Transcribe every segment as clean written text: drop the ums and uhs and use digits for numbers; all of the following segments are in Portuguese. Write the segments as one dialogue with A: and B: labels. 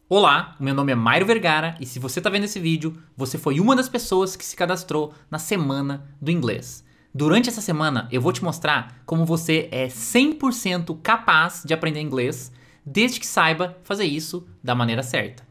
A: Olá, o meu nome é Mairo Vergara e se você está vendo esse vídeo, você foi uma das pessoas que se cadastrou na Semana do Inglês. Durante essa semana eu vou te mostrar como você é 100% capaz de aprender inglês, desde que saiba fazer isso da maneira certa.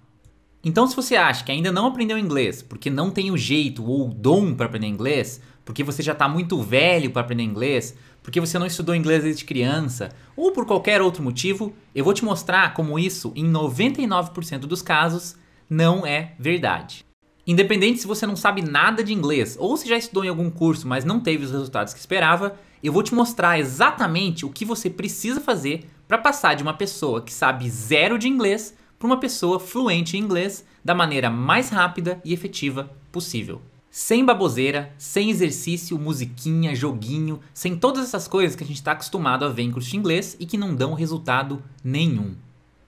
A: Então, se você acha que ainda não aprendeu inglês porque não tem o jeito ou o dom para aprender inglês, porque você já está muito velho para aprender inglês, porque você não estudou inglês desde criança, ou por qualquer outro motivo, eu vou te mostrar como isso, em 99% dos casos, não é verdade. Independente se você não sabe nada de inglês, ou se já estudou em algum curso, mas não teve os resultados que esperava, eu vou te mostrar exatamente o que você precisa fazer para passar de uma pessoa que sabe zero de inglês para uma pessoa fluente em inglês da maneira mais rápida e efetiva possível. Sem baboseira, sem exercício, musiquinha, joguinho, sem todas essas coisas que a gente está acostumado a ver em curso de inglês e que não dão resultado nenhum.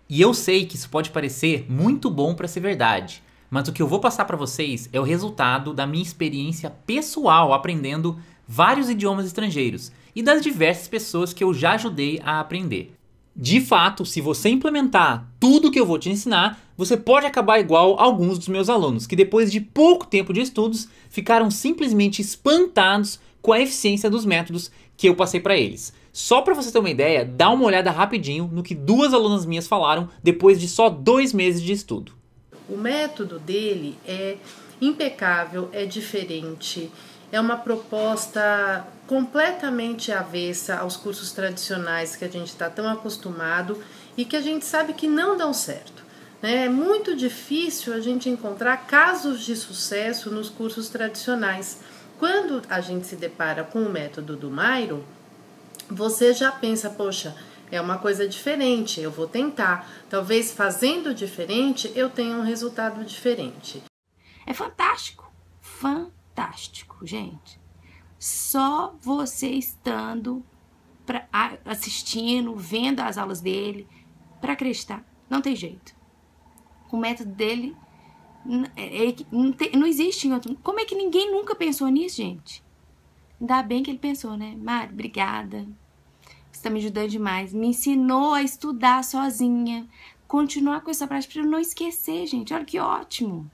A: E eu sei que isso pode parecer muito bom para ser verdade, mas o que eu vou passar para vocês é o resultado da minha experiência pessoal aprendendo vários idiomas estrangeiros e das diversas pessoas que eu já ajudei a aprender. De fato, se você implementar tudo que eu vou te ensinar, você pode acabar igual alguns dos meus alunos, que depois de pouco tempo de estudos, ficaram simplesmente espantados com a eficiência dos métodos que eu passei para eles. Só para você ter uma ideia, dá uma olhada rapidinho no que duas alunas minhas falaram depois de só 2 meses de estudo.
B: O método dele é impecável, é diferente, é uma proposta completamente avessa aos cursos tradicionais que a gente está tão acostumado e que a gente sabe que não dão certo. É muito difícil a gente encontrar casos de sucesso nos cursos tradicionais. Quando a gente se depara com o método do Mairo, você já pensa, poxa, é uma coisa diferente, eu vou tentar. Talvez fazendo diferente eu tenha um resultado diferente.
C: É fantástico, fantástico, gente. Só você estando, assistindo, vendo as aulas dele, para acreditar. Não tem jeito. O método dele não existe em outro. Como é que ninguém nunca pensou nisso, gente? Ainda bem que ele pensou, né? Mari, obrigada. Você tá me ajudando demais. Me ensinou a estudar sozinha. Continuar com essa prática para eu não esquecer, gente. Olha que ótimo.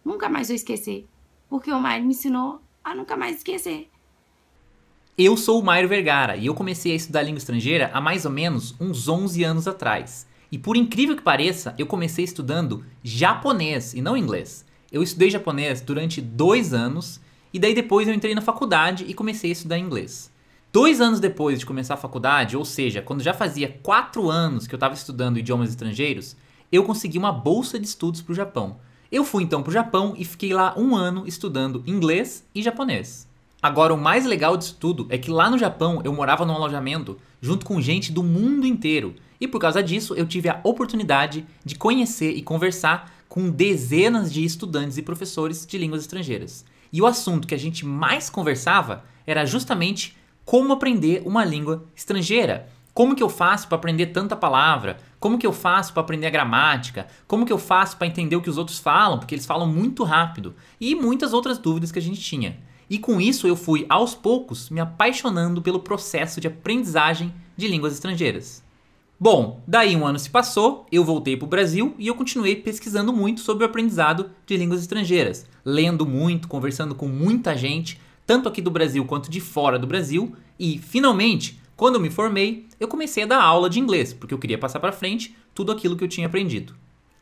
C: Nunca mais vou esquecer. Porque o Mairo me ensinou a nunca mais esquecer.
A: Eu sou o Mairo Vergara e eu comecei a estudar língua estrangeira há mais ou menos uns 11 anos atrás. E por incrível que pareça, eu comecei estudando japonês e não inglês. Eu estudei japonês durante 2 anos e daí depois eu entrei na faculdade e comecei a estudar inglês. 2 anos depois de começar a faculdade, ou seja, quando já fazia 4 anos que eu estava estudando idiomas estrangeiros, eu consegui uma bolsa de estudos para o Japão. Eu fui então para o Japão e fiquei lá 1 ano estudando inglês e japonês. Agora, o mais legal disso tudo é que lá no Japão eu morava num alojamento junto com gente do mundo inteiro. E por causa disso eu tive a oportunidade de conhecer e conversar com dezenas de estudantes e professores de línguas estrangeiras. E o assunto que a gente mais conversava era justamente como aprender uma língua estrangeira. Como que eu faço para aprender tanta palavra? Como que eu faço para aprender a gramática? Como que eu faço para entender o que os outros falam? Porque eles falam muito rápido. E muitas outras dúvidas que a gente tinha. E com isso eu fui, aos poucos, me apaixonando pelo processo de aprendizagem de línguas estrangeiras. Bom, daí 1 ano se passou, eu voltei para o Brasil e eu continuei pesquisando muito sobre o aprendizado de línguas estrangeiras. Lendo muito, conversando com muita gente, tanto aqui do Brasil quanto de fora do Brasil. E, finalmente, quando eu me formei, eu comecei a dar aula de inglês, porque eu queria passar para frente tudo aquilo que eu tinha aprendido.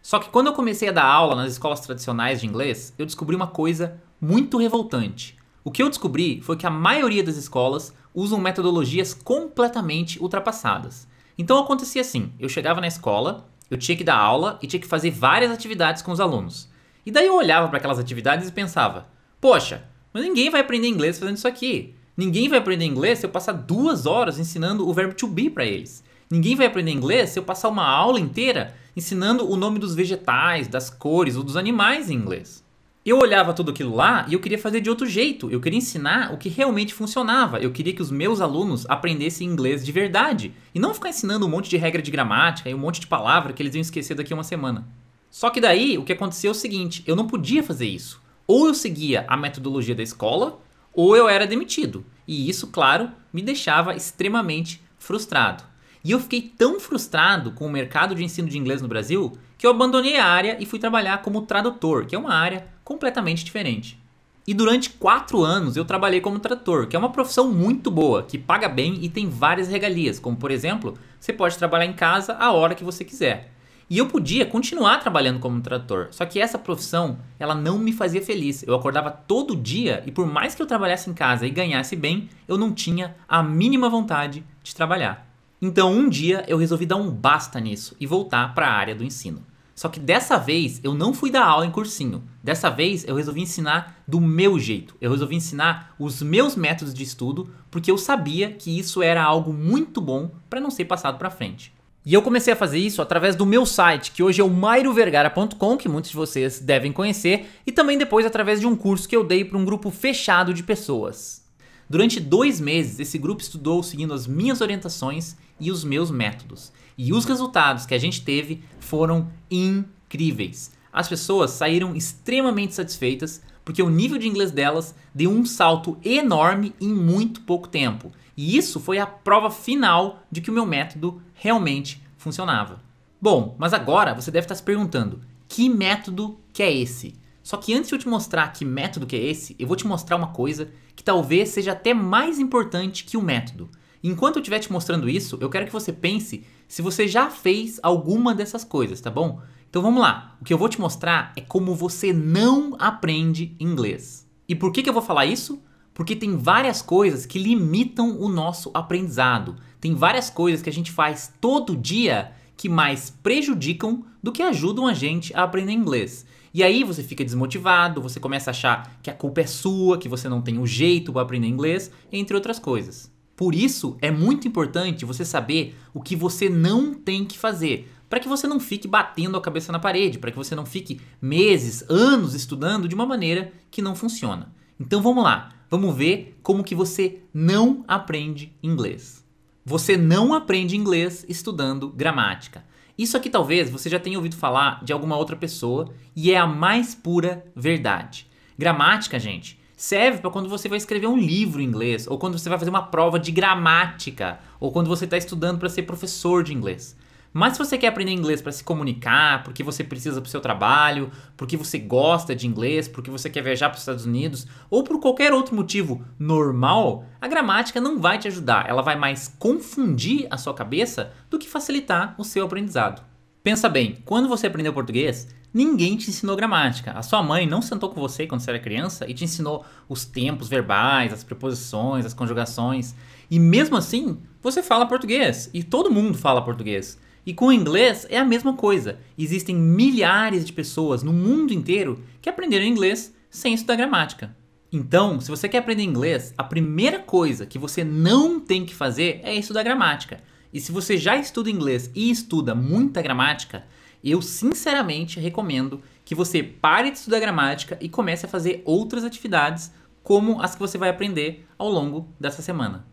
A: Só que quando eu comecei a dar aula nas escolas tradicionais de inglês, eu descobri uma coisa muito revoltante. O que eu descobri foi que a maioria das escolas usam metodologias completamente ultrapassadas. Então acontecia assim, eu chegava na escola, eu tinha que dar aula e tinha que fazer várias atividades com os alunos. E daí eu olhava para aquelas atividades e pensava, poxa, mas ninguém vai aprender inglês fazendo isso aqui. Ninguém vai aprender inglês se eu passar 2 horas ensinando o verbo to be para eles. Ninguém vai aprender inglês se eu passar uma aula inteira ensinando o nome dos vegetais, das cores ou dos animais em inglês. Eu olhava tudo aquilo lá e eu queria fazer de outro jeito. Eu queria ensinar o que realmente funcionava. Eu queria que os meus alunos aprendessem inglês de verdade. E não ficar ensinando um monte de regra de gramática e um monte de palavra que eles iam esquecer daqui a uma semana. Só que daí o que aconteceu é o seguinte, eu não podia fazer isso. Ou eu seguia a metodologia da escola, ou eu era demitido. E isso, claro, me deixava extremamente frustrado. E eu fiquei tão frustrado com o mercado de ensino de inglês no Brasil que eu abandonei a área e fui trabalhar como tradutor, que é uma área completamente diferente. E durante 4 anos eu trabalhei como tradutor, que é uma profissão muito boa, que paga bem e tem várias regalias, como por exemplo, você pode trabalhar em casa a hora que você quiser. E eu podia continuar trabalhando como tradutor, só que essa profissão, ela não me fazia feliz. Eu acordava todo dia e por mais que eu trabalhasse em casa e ganhasse bem, eu não tinha a mínima vontade de trabalhar. Então um dia eu resolvi dar um basta nisso e voltar para a área do ensino. Só que dessa vez eu não fui dar aula em cursinho. Dessa vez eu resolvi ensinar do meu jeito. Eu resolvi ensinar os meus métodos de estudo porque eu sabia que isso era algo muito bom para não ser passado para frente. E eu comecei a fazer isso através do meu site, que hoje é o mairovergara.com, que muitos de vocês devem conhecer, e também depois através de um curso que eu dei para um grupo fechado de pessoas. Durante 2 meses, esse grupo estudou seguindo as minhas orientações e os meus métodos. E os resultados que a gente teve foram incríveis. As pessoas saíram extremamente satisfeitas porque o nível de inglês delas deu um salto enorme em muito pouco tempo. E isso foi a prova final de que o meu método realmente funcionava. Bom, mas agora você deve estar se perguntando, que método que é esse? Só que antes de eu te mostrar que método que é esse, eu vou te mostrar uma coisa que talvez seja até mais importante que o método. Enquanto eu estiver te mostrando isso, eu quero que você pense se você já fez alguma dessas coisas, tá bom? Então vamos lá. O que eu vou te mostrar é como você não aprende inglês. E por que eu vou falar isso? Porque tem várias coisas que limitam o nosso aprendizado. Tem várias coisas que a gente faz todo dia que mais prejudicam do que ajudam a gente a aprender inglês. E aí você fica desmotivado, você começa a achar que a culpa é sua, que você não tem o jeito para aprender inglês, entre outras coisas. Por isso, é muito importante você saber o que você não tem que fazer, para que você não fique batendo a cabeça na parede, para que você não fique meses, anos estudando de uma maneira que não funciona. Então vamos lá, vamos ver como que você não aprende inglês. Você não aprende inglês estudando gramática. Isso aqui talvez você já tenha ouvido falar de alguma outra pessoa e é a mais pura verdade. Gramática, gente, serve para quando você vai escrever um livro em inglês, ou quando você vai fazer uma prova de gramática, ou quando você está estudando para ser professor de inglês. Mas se você quer aprender inglês para se comunicar, porque você precisa para o seu trabalho, porque você gosta de inglês, porque você quer viajar para os Estados Unidos, ou por qualquer outro motivo normal, a gramática não vai te ajudar. Ela vai mais confundir a sua cabeça do que facilitar o seu aprendizado. Pensa bem, quando você aprendeu português, ninguém te ensinou gramática. A sua mãe não sentou com você quando você era criança e te ensinou os tempos verbais, as preposições, as conjugações. E mesmo assim, você fala português. E todo mundo fala português. E com o inglês é a mesma coisa. Existem milhares de pessoas no mundo inteiro que aprenderam inglês sem estudar gramática. Então, se você quer aprender inglês, a primeira coisa que você não tem que fazer é estudar gramática. E se você já estuda inglês e estuda muita gramática, eu sinceramente recomendo que você pare de estudar gramática e comece a fazer outras atividades como as que você vai aprender ao longo dessa semana.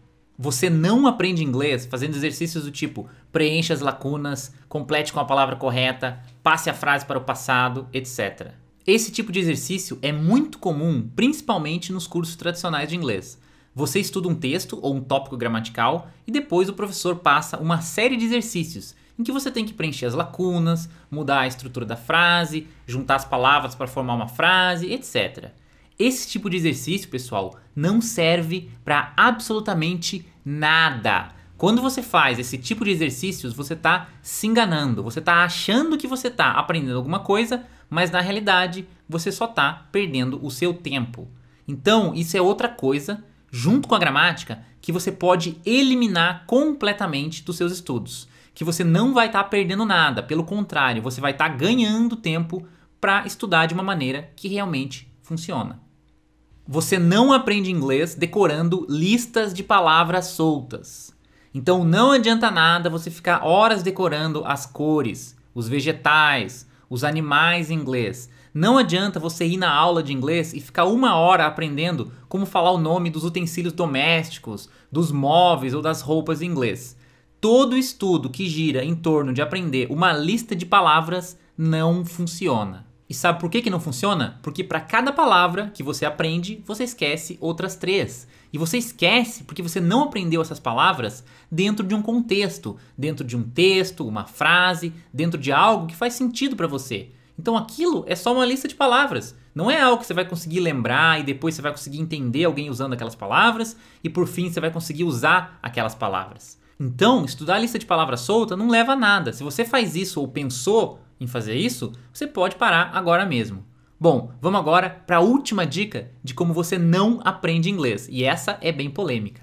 A: Você não aprende inglês fazendo exercícios do tipo preencha as lacunas, complete com a palavra correta, passe a frase para o passado, etc. Esse tipo de exercício é muito comum, principalmente nos cursos tradicionais de inglês. Você estuda um texto ou um tópico gramatical e depois o professor passa uma série de exercícios em que você tem que preencher as lacunas, mudar a estrutura da frase, juntar as palavras para formar uma frase, etc. Esse tipo de exercício, pessoal, não serve para absolutamente nada. Quando você faz esse tipo de exercícios, você está se enganando, você está achando que você está aprendendo alguma coisa, mas na realidade você só está perdendo o seu tempo. Então, isso é outra coisa, junto com a gramática, que você pode eliminar completamente dos seus estudos. Que você não vai estar perdendo nada, pelo contrário, você vai estar ganhando tempo para estudar de uma maneira que realmente funciona. Você não aprende inglês decorando listas de palavras soltas. Então não adianta nada você ficar horas decorando as cores, os vegetais, os animais em inglês. Não adianta você ir na aula de inglês e ficar 1 hora aprendendo como falar o nome dos utensílios domésticos, dos móveis ou das roupas em inglês. Todo estudo que gira em torno de aprender uma lista de palavras não funciona. E sabe por que que não funciona? Porque para cada palavra que você aprende, você esquece outras 3. E você esquece porque você não aprendeu essas palavras dentro de um contexto, dentro de um texto, uma frase, dentro de algo que faz sentido para você. Então aquilo é só uma lista de palavras. Não é algo que você vai conseguir lembrar e depois você vai conseguir entender alguém usando aquelas palavras e por fim você vai conseguir usar aquelas palavras. Então, estudar a lista de palavras solta não leva a nada. Se você faz isso ou pensou em fazer isso, você pode parar agora mesmo. Bom, vamos agora para a última dica de como você não aprende inglês. E essa é bem polêmica.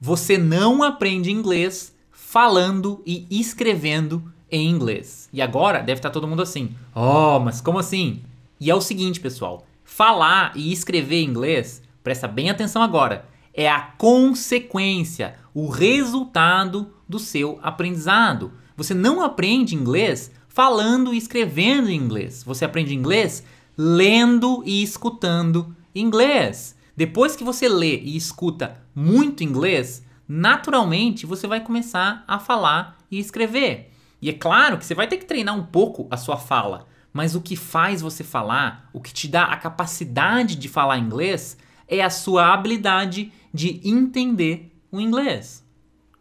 A: Você não aprende inglês falando e escrevendo em inglês. E agora deve estar todo mundo assim. Oh, mas como assim? E é o seguinte, pessoal. Falar e escrever em inglês, presta bem atenção agora, é a consequência, o resultado do seu aprendizado. Você não aprende inglês falando e escrevendo em inglês. Você aprende inglês lendo e escutando inglês. Depois que você lê e escuta muito inglês, naturalmente você vai começar a falar e escrever. E é claro que você vai ter que treinar um pouco a sua fala, mas o que faz você falar, o que te dá a capacidade de falar inglês, é a sua habilidade de entender o inglês.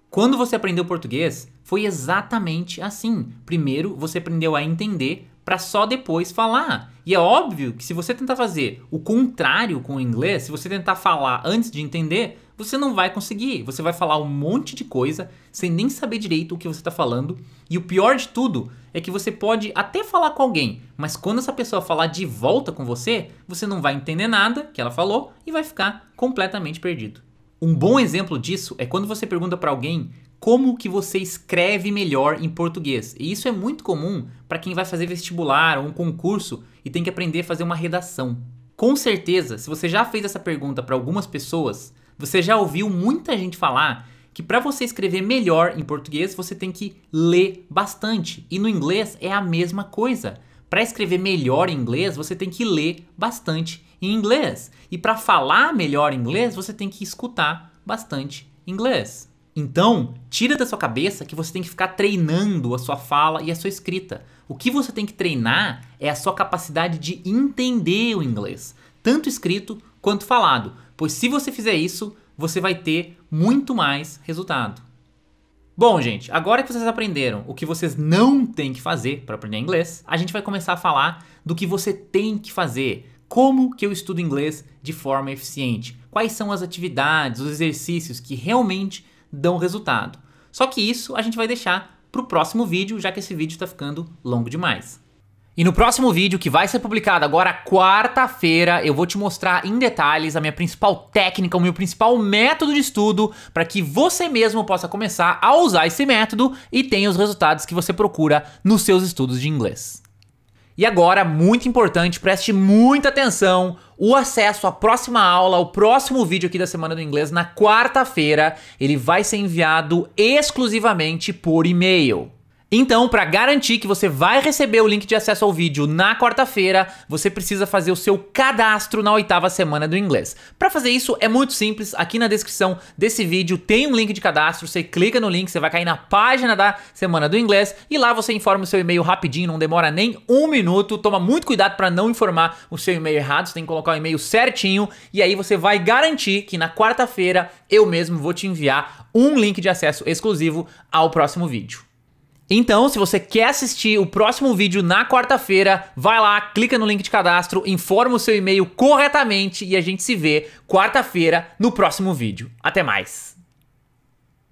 A: Quando você aprendeu português, foi exatamente assim. Primeiro você aprendeu a entender para só depois falar. E é óbvio que se você tentar fazer o contrário com o inglês, se você tentar falar antes de entender, você não vai conseguir. Você vai falar um monte de coisa sem nem saber direito o que você está falando. E o pior de tudo é que você pode até falar com alguém, mas quando essa pessoa falar de volta com você, você não vai entender nada que ela falou e vai ficar completamente perdido. Um bom exemplo disso é quando você pergunta para alguém como que você escreve melhor em português. E isso é muito comum para quem vai fazer vestibular ou um concurso e tem que aprender a fazer uma redação. Com certeza, se você já fez essa pergunta para algumas pessoas, você já ouviu muita gente falar que para você escrever melhor em português, você tem que ler bastante. E no inglês é a mesma coisa. Para escrever melhor em inglês, você tem que ler bastante em inglês. E para falar melhor inglês, você tem que escutar bastante inglês. Então, tira da sua cabeça que você tem que ficar treinando a sua fala e a sua escrita. O que você tem que treinar é a sua capacidade de entender o inglês, tanto escrito quanto falado. Pois se você fizer isso, você vai ter muito mais resultado. Bom, gente, agora que vocês aprenderam o que vocês não têm que fazer para aprender inglês, a gente vai começar a falar do que você tem que fazer. Como que eu estudo inglês de forma eficiente? Quais são as atividades, os exercícios que realmente dão resultado? Só que isso a gente vai deixar para o próximo vídeo, já que esse vídeo está ficando longo demais. E no próximo vídeo, que vai ser publicado agora quarta-feira, eu vou te mostrar em detalhes a minha principal técnica, o meu principal método de estudo para que você mesmo possa começar a usar esse método e tenha os resultados que você procura nos seus estudos de inglês. E agora, muito importante, preste muita atenção, o acesso à próxima aula, ao próximo vídeo aqui da Semana do Inglês, na quarta-feira, ele vai ser enviado exclusivamente por e-mail. Então, para garantir que você vai receber o link de acesso ao vídeo na quarta-feira, você precisa fazer o seu cadastro na 8ª Semana do Inglês. Para fazer isso é muito simples, aqui na descrição desse vídeo tem um link de cadastro, você clica no link, você vai cair na página da Semana do Inglês e lá você informa o seu e-mail rapidinho, não demora nem 1 minuto, toma muito cuidado para não informar o seu e-mail errado, você tem que colocar o e-mail certinho e aí você vai garantir que na quarta-feira eu mesmo vou te enviar um link de acesso exclusivo ao próximo vídeo. Então, se você quer assistir o próximo vídeo na quarta-feira, vai lá, clica no link de cadastro, informa o seu e-mail corretamente e a gente se vê quarta-feira no próximo vídeo. Até mais!